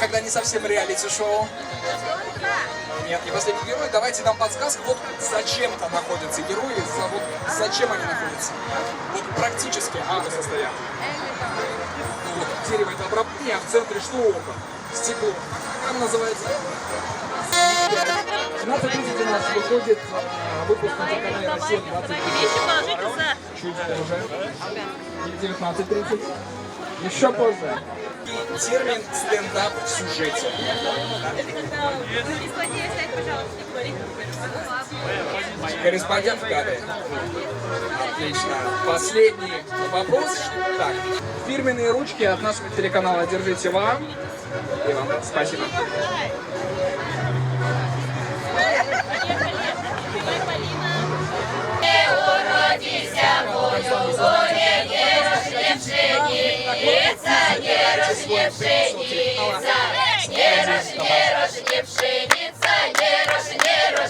Когда не совсем реалити-шоу. Нет, не последний герой. Давайте дам подсказку. Вот зачем-то находятся герои. Вот зачем они находятся? Вот практически. Вы состоят. Вот, дерево это обрамление, а в центре что око? Стекло. Как оно называется? 12:30 у нас выходит выпуск на телеканале Россия 20. Чуть позже. 19:30. Еще позже. Термин стендап в сюжете. Корреспондент в кадре. Отлично. Последний вопрос. Так, фирменные ручки от нашего телеканала держите вам. И вам спасибо.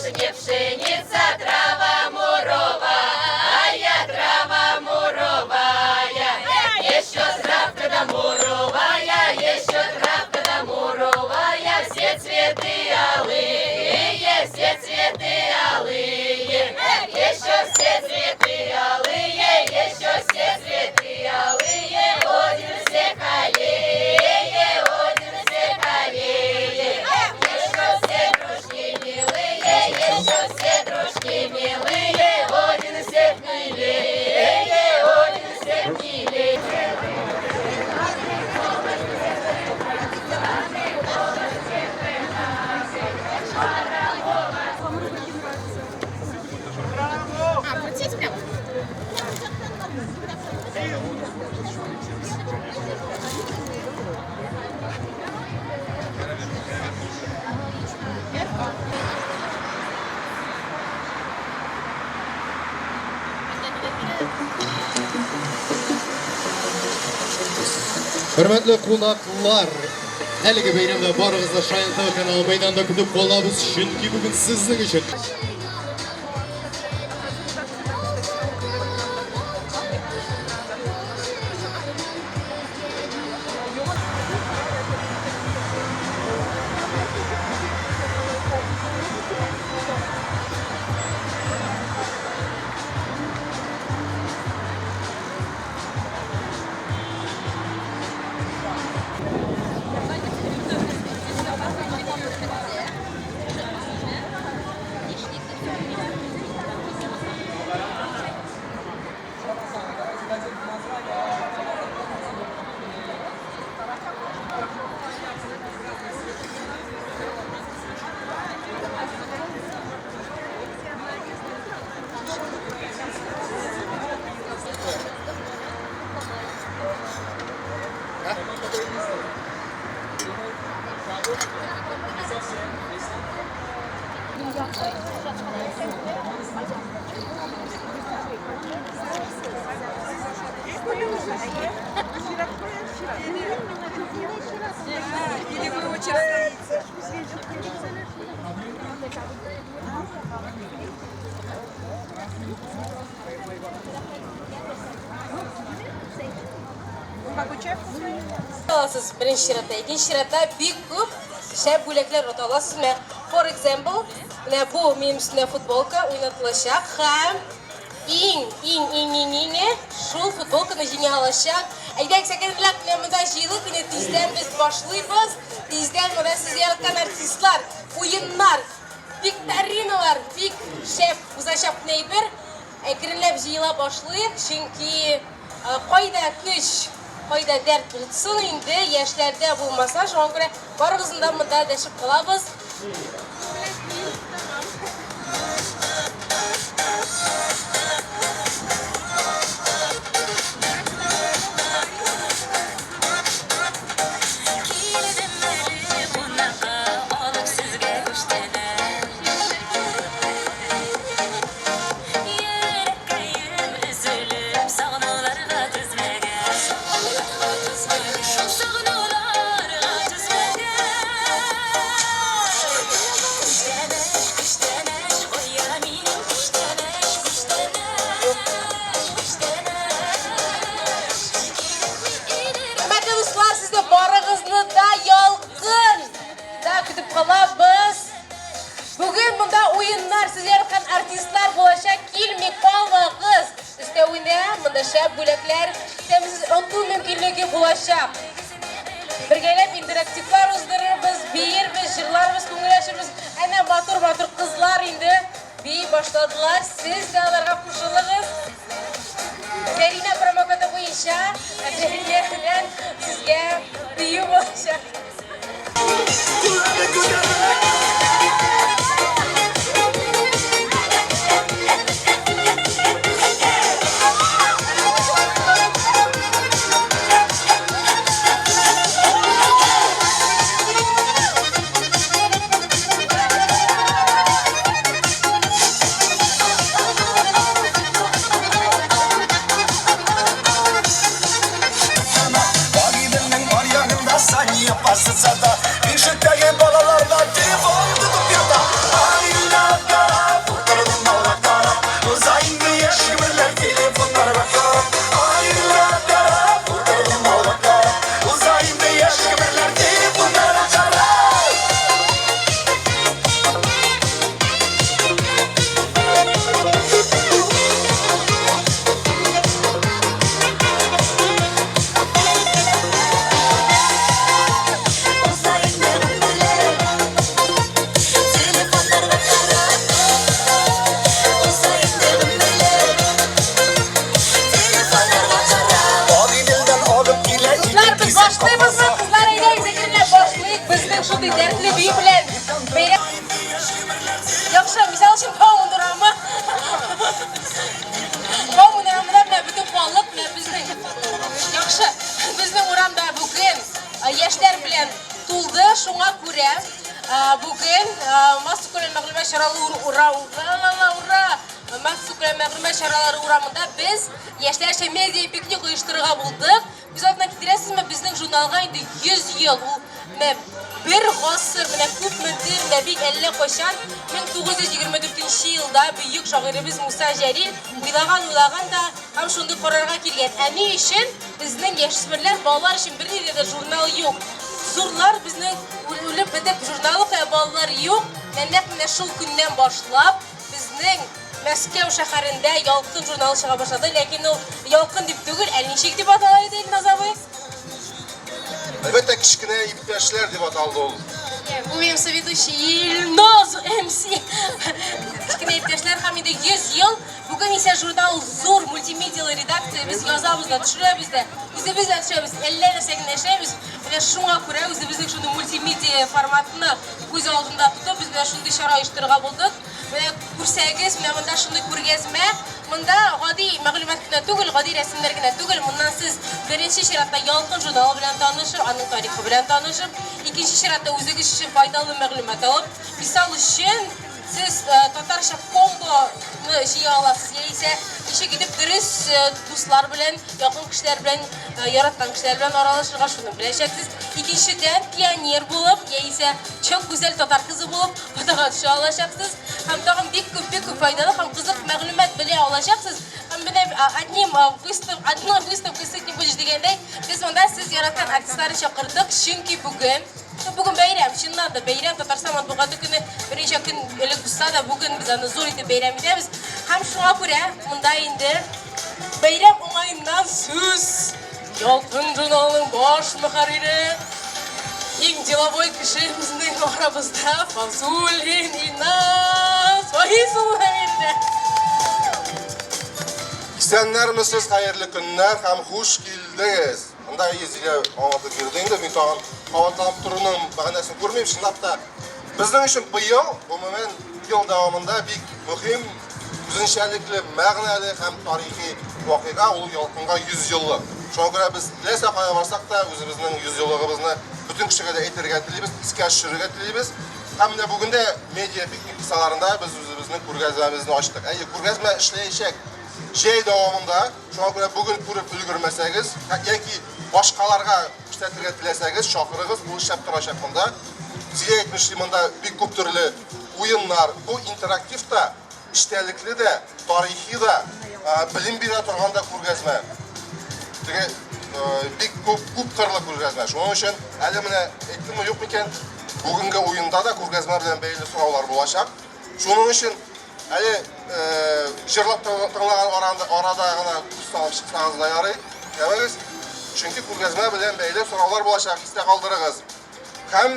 Не пшеница, трава муровая, трава муровая. Еще травка да муровая, еще травка да муровая. Все цветы алые, все цветы алые. Еще все цветы алые, еще все цветы алые. Один всех аллее, один всех аллее. Еще все дружки милые, еще все дружки милые. Один всех милее, один всех милее. Hürmetli qonaqlar, әлеге бәйрәмдә барыгызны Шаян телеканалы мәйданда көтеп калабыз, чөнки бүген сезнең өчен Или вы очень стоите? Аласыз бірінші ширатта, екінші ширатта бик көп шәп бүлеклер ұта аласыз. For example, бұл менің үстіне футболка ойнатылышақ һәм иң шул футболканы жеңе алышақ. Әйдәк сәкәнләк мында жиылып, тиздән біз башлыйбыз. Тиздән мына сіз яраткан артистлар, уйыннар, викториналар, бик шәп узачак нәйбер. Әкренләп җыела башлыйк, чөнки кайда көч, кайда дәрт булсын инде, яшьләрдә булмаса, шуңа күрә барыгызны да монда дәшеп калабыз. кылабыз. Бүген монда уеннар, сез яраткан артистлар булачак, килми калмагыз. Өстәвенә монда шәп бүләкләр, тәмсез онту мөмкинлеге булачак. Бергәләп интерактивлар уздырырбыз, биербез, җырларбыз, күңел ачырбыз. Әнә матур-матур кызлар инде бии башладылар. Сез дә аларга кушылыгыз. Зәринә промокоды буенча Зәринә белән сезгә бию булачак. Sada, işitteki balalarda telefon tutup yata. Aylarda kurtarılın mağraklara, uzayın yaşımlar telefonlara bakar. Aylarda kurtarılın mağraklara, uzayın yaşımlar telefonlara bakar. Шундый дәртле бию белән бәйрәм. Яхшы, мисал өчен Каун урамы. Каун урамында менә бөтен халык, менә безнең. Яхшы, безнең урамда бүген яшьләр белән тулды, шуңа күрә бүген массакүләм мәгълүмат чаралары урамында без яшьләрчә медиа пикник оештырырга булдык. Без артына китерәсезме, безнең журналга инде 100 ел ул bir гасыр менә күп мөдир бик әллә кайчан 1924 елда бөек шагыйребез Муса Җәлил уйлаган да һәм шундый карарга килгән. Ә ни өчен безнең яшьсмерләр балалар өчен бернинди дә журнал юк. Зурлар безнең үлеп бетеп журналы балалар юк. Менә шул көннән башлап безнең Мәскәү шәһәрендә ялкын журналы чыга башлады, ләкин ул ялкын дип түгел, ә ничек дип атала иде Илназ абый? Әлбәттә кичкенә иптәшләр дип аталды ул. Бу минем соведущий Илназ МС. Кичкенә иптәшләр һәм инде 100 ел бүген исә журнал зур мультимедиалы редакция без язабыз да төшерәбез дә. Үзебез дә төшерәбез, әллә нәрсә генә эшләбез. Менә шуңа күрә үзебезнең шундый мультимедиа форматны күз алдында тотып, без менә шундый чара оештырырга булдык. Менә күрсәгез, менә монда шундый күргәзмә. Монда гади мәгълүмат кенә түгел, гади рәсемнәр генә түгел. Моннан сез беренче чиратта ялкын журналы белән танышыр, аның тарихы белән танышып, икенче чиратта үзегез өчен файдалы мәгълүмат алып, мисал өчен сез татарча комбоны җыя аласыз, яисә ничек итеп дөрес дуслар белән, якын кешеләр белән, яраткан кешеләр белән аралашырга шуны беләчәксез. Икенчедән пионер булып, яисә чын гүзәл татар кызы булып фотога төшә алачаксыз. Һәм тагын бик күп файдалы һәм кызык мәгълүмат белә алачаксыз. Һәм менә одной выставкасы не будешь дигәндәй, без монда сез яраткан артистларны чакырдык, чөнки бүген бәйрәм, чыннан да бәйрәм, Татарстан матбугаты көне беренче көн элек булса да бүген без аны зур итеп бәйрәм итәбез. Һәм шуңа күрә монда инде бәйрәм уңаеннан сүз ялкын журналының баш мөхәррире, иң деловой кеше безнең арабызда Фазуллин Илназ Фаизуллин инде. Исәннәрмесез, хәерле көннәр һәм хуш килдегез. Монда Езилә аңлатып бирде инде, мин тагын каватланып торуның мәгънәсен күрмим. Чынлап та безнең өчен быел, гомумән, ел дәвамында бик мөһим, үзенчәлекле, мәгънәле һәм тарихи вакыйга, ул ялкынга 100 еллык. Шуңа күрә без теләсә кая барсак та үзебезнең 100 еллыгыбызны бөтен кешегә дә әйтергә телибез, искә төшерергә телибез. Һәм менә бүген дә медиа пикник кысаларында без үзебезнең күргәзмәбезне ачтык. Күргәзмә эшләячәк җәй дәвамында. Шуңа күрә бүген күреп өлгермәсәгез, яки башкаларга күрсәтергә теләсәгез, чакырыгыз, ул эшләп торачак монда. Сезгә әйтмешли, монда бик күп төрле уеннар, бу интерактив та, эчтәлекле дә, тарихи да, билим бирә торган да күргәзмә. Бик күп кырлы күргәзмә. Шуның өчен әле менә әйттемме юк микән, bugungi o'yinda da ko'rgazma bilan bog'liq so'rovlar bo'lacak. Shuning uchun hali jırlab tinglagan oradagina tushsangiz chiqsangizlar yaray. Demek çünkü ko'rgazma bilan bog'liq so'rovlar bo'lacak. Iste qoldirig'iz. Hem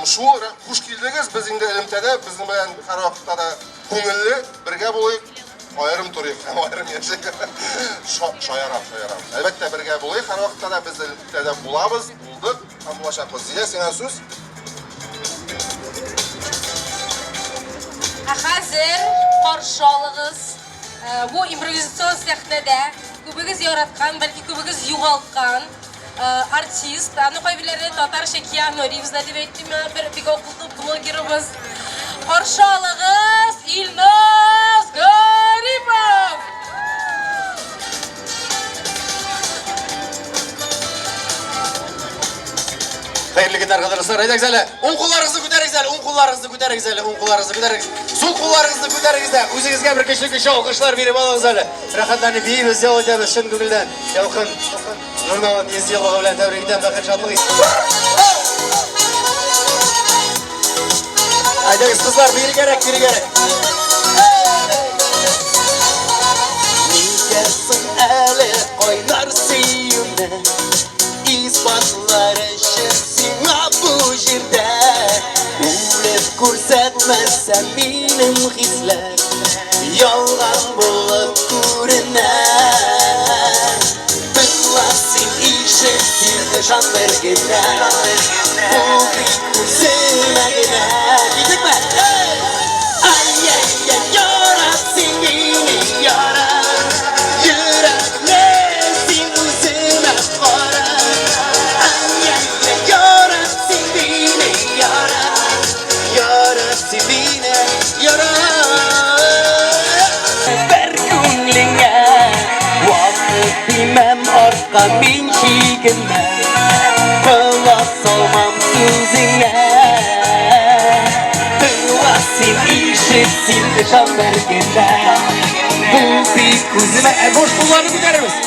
şu xush keldingiz biz endi Ilmtada bizni bilan har vaqtda da ko'ngilli birga bo'laylik. Ayırım turuyuk, hem ayırım yaşayık. Şayaram. Elbette birge bulayık, her vakitte de biz Ilmtada bulabız, bulduk. Hem bulaşakız. Zile, senin söz. Hazır qarşılığınız bu improvizasyon sahnede kübüğüz yaratkan, belki kübüğüz yuğaltkan artist, anı koybileri Tatar Şekiano Reeves ne devettim ya, bir okulda bloggerimiz. Qarşılığınız İlnaz Garipov. Hayırlı günler arkadaşlar. Haydi güzel. Un kullarınızı güzel. Un kullarınızı güzel. Un kullarınızı güzel. Sol kullarınızı güzel. Üzerinizge bir keşlik şu alkışlar verip alın güzel. Rahatlarını bir özel olacağız şın gönülden. Yalkın. Nurnavan yesiyalı bilen tebrik eden bakın şanlığı. Haydi kızlar biri gerek. Nigesin eli oynar siyune. İspatları şırsına bu jirde. Ulep kursetmezsen benim hisler yalgan bulup görünen. Bıklasın işitsin şan vergine. Bu bir kuzime gine. Gittik mi? Ay yaratsın beni yarar. Yüreklesin üzüme kara. Yaratsın beni yarar. Yaratsın beni yarar. Ver gönlüne vakit bilmem arka min çiğime. Kulak salmam sözüne. Kılasın işitsin şan vergine. Bu bir kuzime. Boş kullarını giderir misin?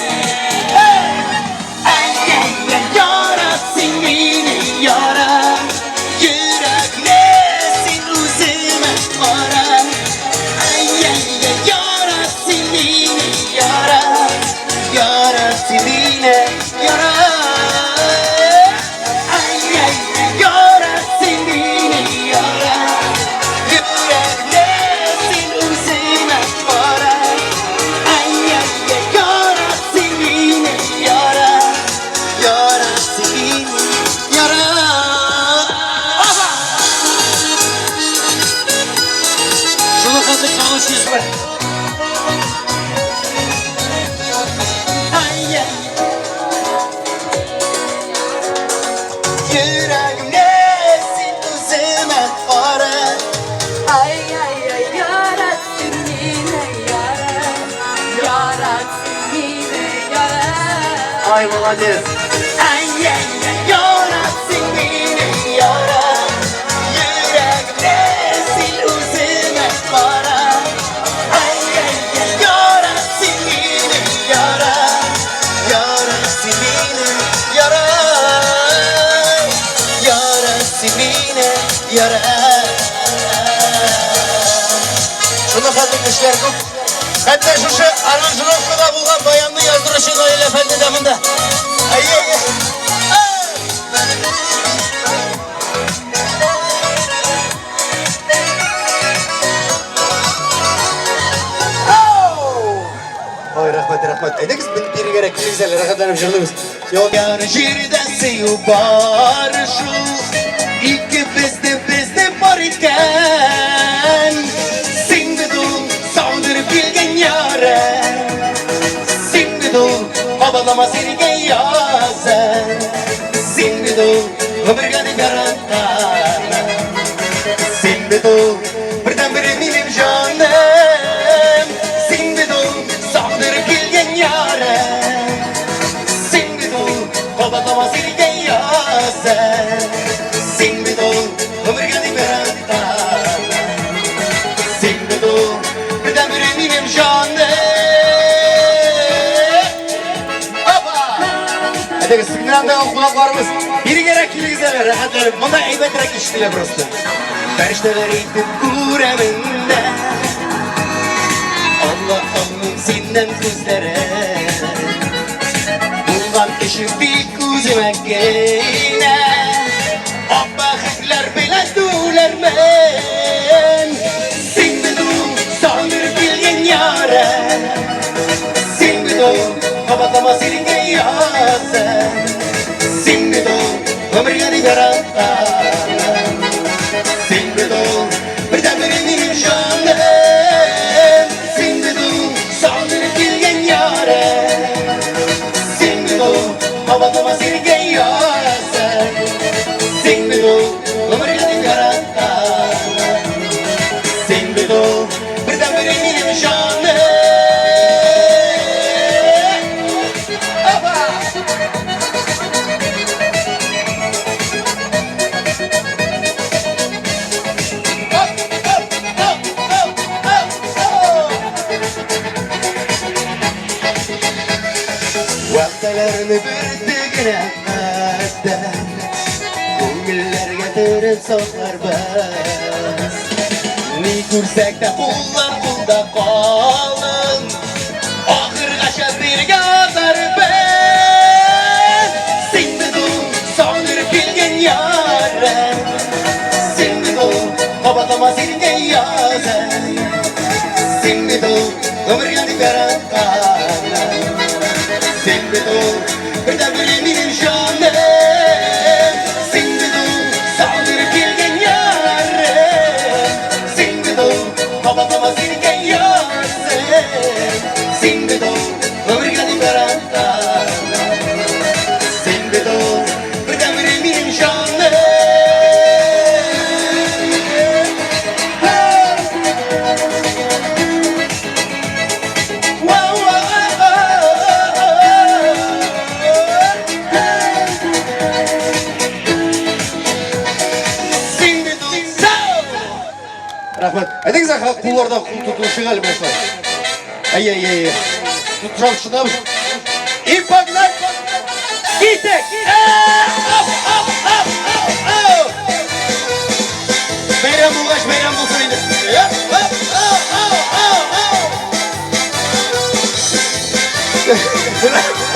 Yaratsın beni yarar. Yüreklesin üzüme kara. Yaratsın beni yarar. Yaratsın beni yarar. Yaratsın beni yarar. Yüreklesin üzüme kara. Yaratsın beni yarar. Yaratsın beni yarar. Şunu kaldık çalışıyoruz be. Yüreğimdesin üzüme kara. Yaratsın yine yarar. Yaratsın yine yarar. Ay молодец. Yaratsın beni yarar. Yüreklesin üzüme kara. Yaratsın beni yarar. Yaratsın beni yarar. Yaratsın beni yarar. Şunu kaldık işler көп. Hatta şu aranjировкада bulgan bayanını yazdırışın Ayıl Efendi damında. Ay. Oy rahmet. Haydi kız biri gerek. Güzel rahatlanıp jırlığımız. Yok yarı jirden seyu bar şu. İki bizde var iken. Şimdi dur sağdır bilgen yare. Şimdi dur havalama seni yazar. Şimdi dur ömürgeni garantar. Şimdi dur birdenbire benim canım. Şimdi dur sağdır bilgen yare. Şimdi dur havalama seni yazar. Şimdi dur ömürgeni garantar. Şimdi dur birdenbire benim canım. Hadi sıkıntıdan kulaklarımız. Biri gereklilikler rahatlarım. Bunda eybetrek iştiler prosto. Ferişteler eğitip kureminde. Allah'ım senden kızlara. Bundan eşit bir kuzime geyne. Abbaklar bilen duler men. Sen bir dur sanır bilgen yare. Sen bir dur kapatlama seninle yazın. Sen bir dur ömrüne yaratan. Sen bir dur birden benim canım. Sen bir dur sanır bilgen yare. Sen bir dur kapatlama seninle yazın. Sen bir dur ömrüne yaratan. Sen bir dur birden benim canım. Vaktalarını birdigine kadar Ko'ngillar getirib sokar biz Ne ko'rsak da pulda qolin Oxirgacha birga zarban Sen bugun so'ndirib kelgan yorim Sen bugun qabatlama senga yozim Sen bugun umrga deb yaratgan Sen bugun birdan benim jonim Sen bugun so'ndirib kelgan yorim Sen bugun qabatlama senga yozim Sen bugun umrga deb yaratgan Sen bugun birdan benim jonim Rahmet. Edinize kullarda kul tutuluşu galiba. Ay. Tutacağım şuna. İmpaklar. Gitek. Bayram bulgaç, bayram bulsun indi.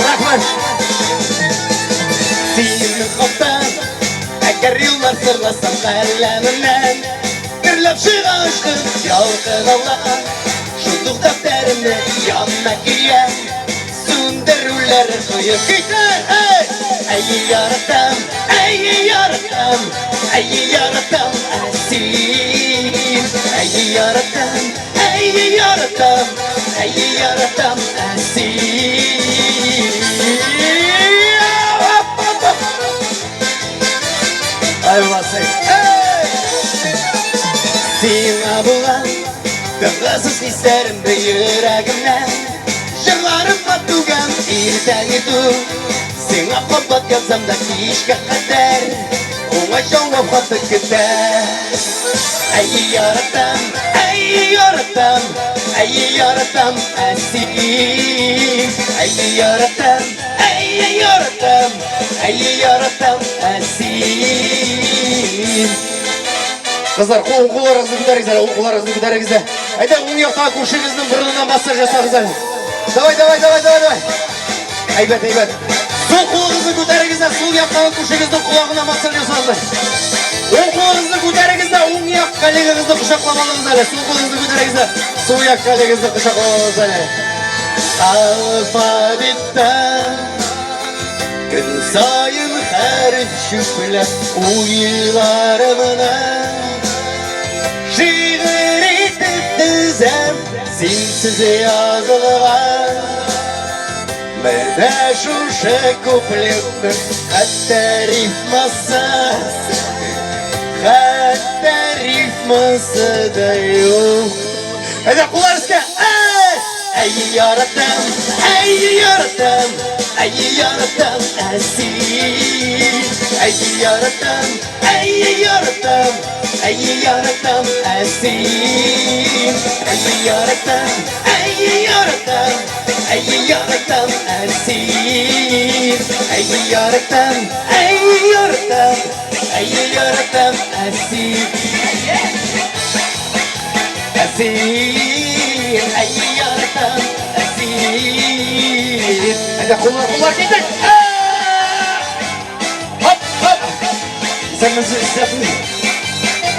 Rahmet. Seni kaptan. Eğer yıllar sırlasam kalemimden. Birlep şıraştım yalqın Allah'a Şunduk defterimde yanına gireyim Sündürürler koyup gider Ey yaratam, ey yaratam Ey yaratam asil Ey yaratam, ey yaratam Ey yaratam asil Ayvasay Sina bulan Kıvgasız hislerimde yüreğimden Jırlarıma tugan irten itu Sina kapat yazsam da kişke kader Ona şonga fatı gider Ey yaratam, ey yaratam Ey yaratam asil Ey yaratam, ey yaratam Ey yaratam asil Kızlar, қоларыңызды көтеріңіздер, қоларыңызды көтеріңіздер. Айда, оң жақтағы көршіңіздің бұрынынан массаж жасаңыздар. Давай. Айбет. Сол қолыңызды көтеріңіздер, сол жақтағы көршіңіздің құлағына массаж жасаңыздар. Оң қолыңызды көтеріңіздер, оң жақ коллегаңызды құшақтап алыңыздар. Сол қолыңызды көтеріңіздер, сол жақ коллегаңызды құшақтап алыңыздар. Alfabetten gün sayın harf şüpheler uylarımına Şiir etip dizem sensiz yazılgan Berde şu kuplettir hatta rifması da yok Hadi kullarızka Ey yaratam, ey yaratam Ey yaratam asil Ey yaratam, ey yaratam Ey yaratam asil Ey yaratam, ey yaratam, ey yaratam esir. Ey yaratam, ey yaratam, ey yaratam esir. Esir, ey yaratam esir. Hadi kullar gidin. Hop hop. Sen nasıl istersin?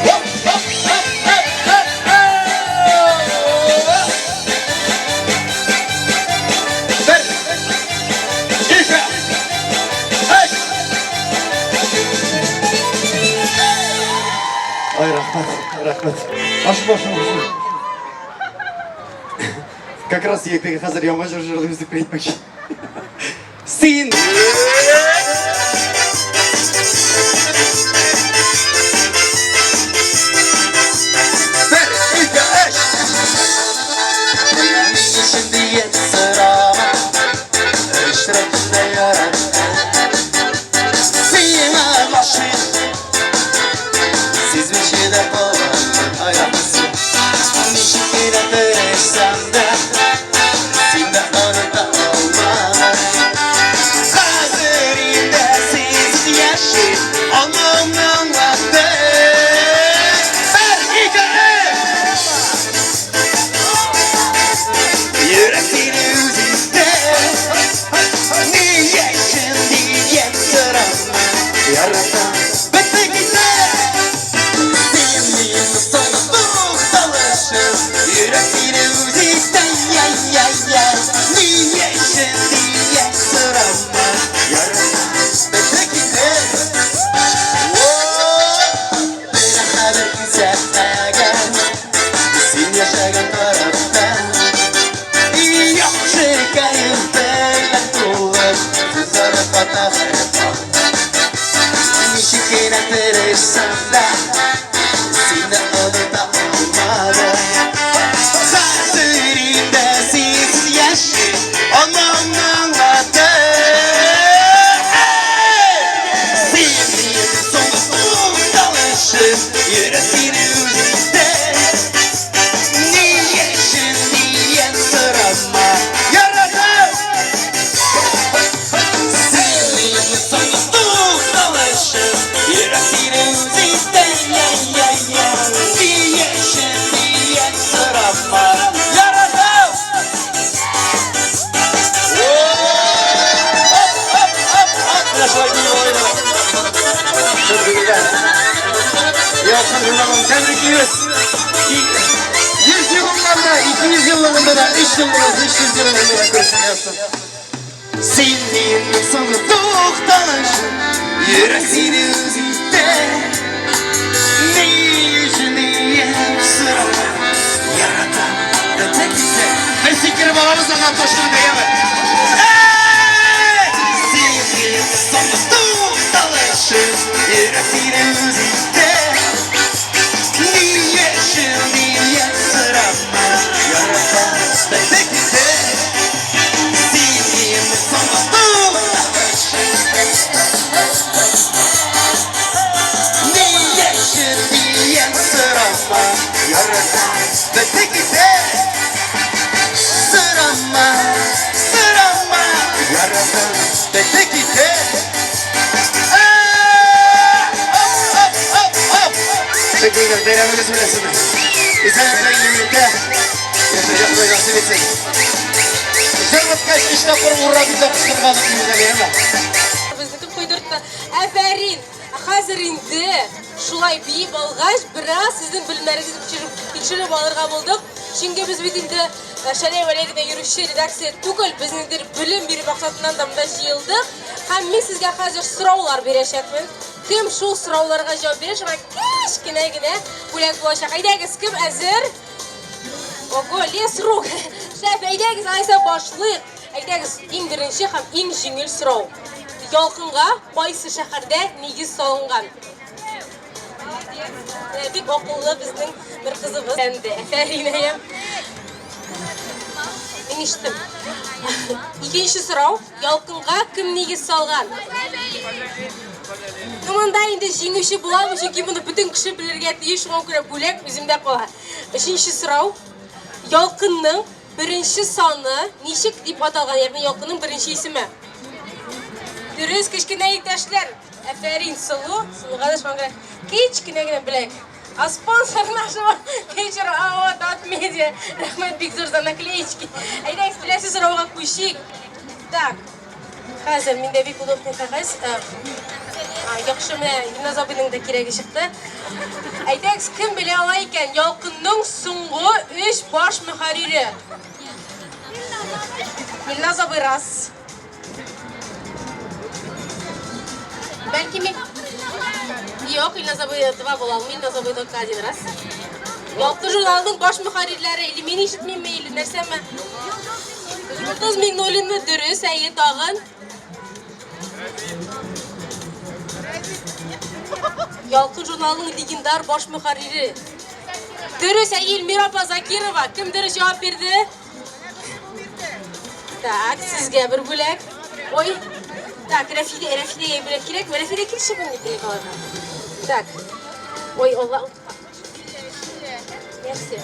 Hop hop hop hop hop. Ver. İşe. Hey. Ay rahmat. Aşk başım olsun. Как раз ертегі қазір яман жырды үздік айтпақшы. Сен! Бір, екі, үш! Мен ішінде ет сұрама, үш рәтінде яратты. Сен алашын, сезбеші де болған аяқсың. Нешік керетіресем де, сен де ұныта алмай. Қазір енді сенсіз яши, анамның аты. Бір, екі, үш! Yürek seni üzüldü. Niye şimdi yettiremem? Yaratan bitti gitti. Senin sana muhtalaşım. Yürek seni üzüldü. Niye şimdi yettiremem? Yaratan bitti gitti. Bir haber güzelken sen yaşayan taraftan. Yaxşı kayıplarla tuğlar Tuzları patahırpa Nişik eğlendirirsen de Seni alıda olmadı Hazırında siz yaşı Anamın adı Sevdiğim sonsuz dalışım Yüresini üzülde Niye şimdi yatırama Yaradım Sevdiğim sonsuz dalışım Yüresini üzülde Niye şimdi yatırama Yaradım Arkadaşlar gibi oynamak Çok güzel Yalçın Hırlam'ın tebrikliyoruz 100 yılında, 200 yılında da 3 yılında, 300 yılında da görsün yapsın. Senin sana doktanışın, yüresini üzüldü. Ne yüzünü sıra yaratan ötekisi. Her sikiri babamızdan koştuğunu diyemem. Senin sana doktanışın, yüresini üzüldü. Niye şimdi yatırama yaratan ötekisi. Senin sana doktanışın. Niye şimdi yatırama yaratan ötekisi. Sırama yaratan ötekisi. Şekilde denemeniz bilesiniz. İzlenizden yürüyükte yaşayacak ve nasip etsin. Жырғып кәш іштап бір ұра бізді қыстырғаны күнізелер ме? Біздің қойдыртты. Әфәрин, қазір енді шулай бейіп алғаш, біраз сіздің білімлеріңізді тексеріп алырға болдық. Çünkü biz bitinde Şalay Valeri'de yürüyüşü redaksiya түгіл, біздің білім беру мақсатынан да мұнда жиылдық. Һәм мен сізге қазір сұраулар берешекпін. Кім шул сұрауларға жауап бере, шуңа кішкене генә бүләк болашақ. Әйдәгез, кім әзір? Ого, лес рук. Шәп, әйдәгез, айса башлыйк. Әйдәгез, иң беренче һәм иң җиңел сорау. Ялкынга кайсы шәһәрдә нигез салынган? Бик акыллы безнең бер кызыбыз әнде. Әфәринәем. Мин иштем. Икенче сорау. Ялкынга кем нигез салган? Команда инде җиңүче буламы, чөнки моны бөтен кеше белергә тиеш, шуңа күрә бүләк үземдә кала. Өченче сорау. Ялкынның birinchi soni nishik deb atalgan, ya'ni yolqinning birinchi ismi. Dürüst kichkina yigitlar. Aferin sulu. Suluga shunga kichkinagina bilak. Sponsorlaşı var. Kechir Dot Media. Rahmat Big Zur za nakleychki. Aydak bilasiz ro'ga qo'yishik. Так. Hozir menda bir udobniy qog'oz. Yaxshi mana Yunazobining da keragi chiqdi. Aydak kim bila olar ekan Yolqinning so'nggi 3 bosh muharriri. Yunazobi ras. Belki mi? Yok, Yunazobi 2 bo'la olmaydi, Yunazobi только 1 раз. Yolqin jurnalining bosh muharrirlari, ili meni eshitmayman, ili narsami? Yulduz Mingno'linni Durus, Said tag'in. Yolqin jurnalining legendar bosh muharriri. Durus Elmira Zakirova. Kim Durus javob berdi? Tak, sizga bir bo'lak. Oy. Так, Rafida bo'lak kerak. Rafida kirishi bunga kerak hozir. Так. Oy, Alloh. Merci.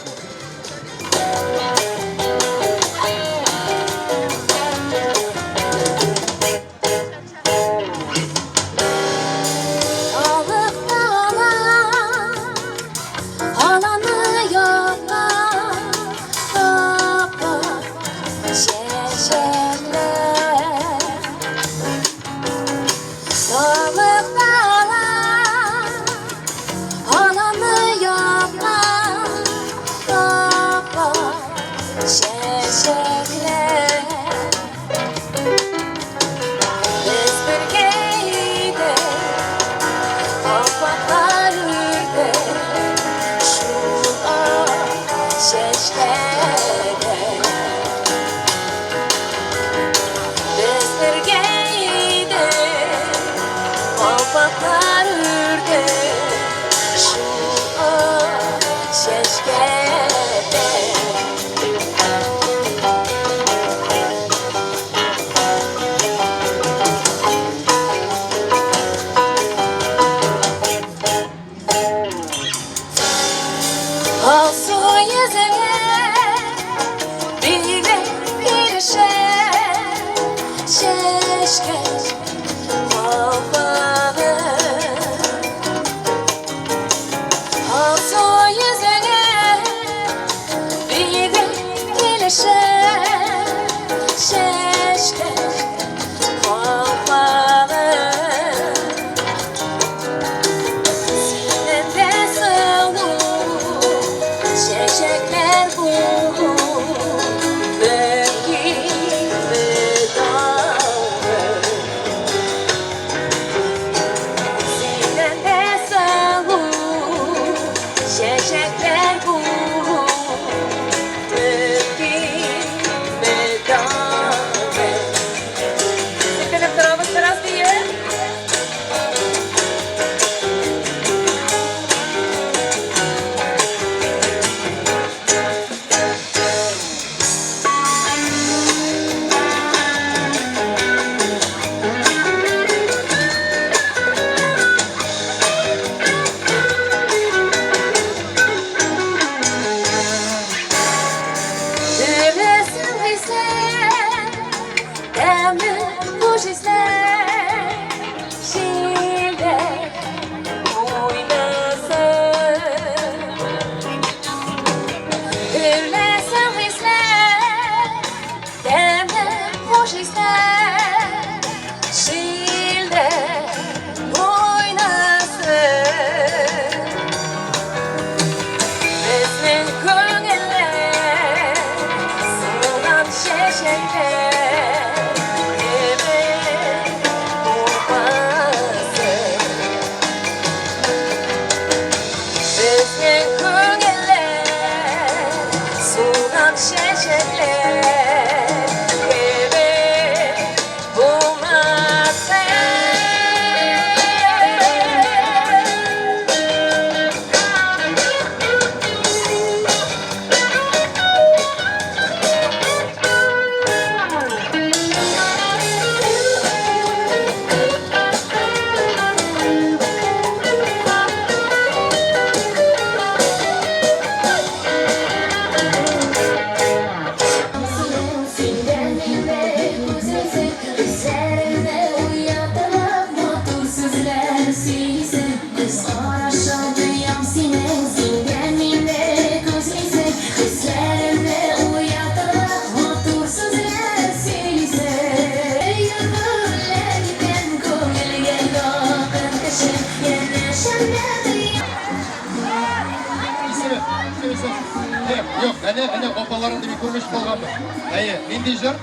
Siz yo'q, ana opalarimni men ko'rmishib qolganman. Ayi, mendek jir.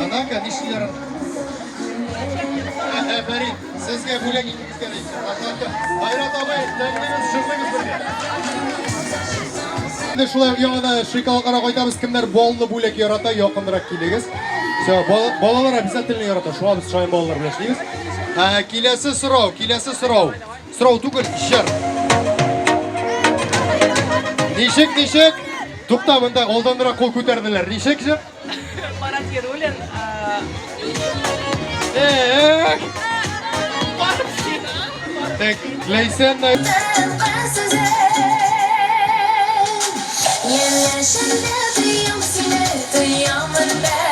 Anaka nishlar. Aferin. Sizga bo'lak ikkingiz kerak. Hayrat og'ay, tangingiz shirmangiz birga. Endi shular yonida shokolad qo'yamiz. Kimlar bolni bo'lak yorata, yoqimroq kelingiz. Bolalar обязательно yorata. Shu biz shoyin bolalar bilan ishlaymiz. Kelasi so'rov. So'rov tugul ishlar. Neshik. To'xta, bunda oldinroq qo'l ko'tardilar. Neshikchi? Паратирулин. Так, Leysen de... Yerleşimde duyuyorum seni, duyuyorum ben.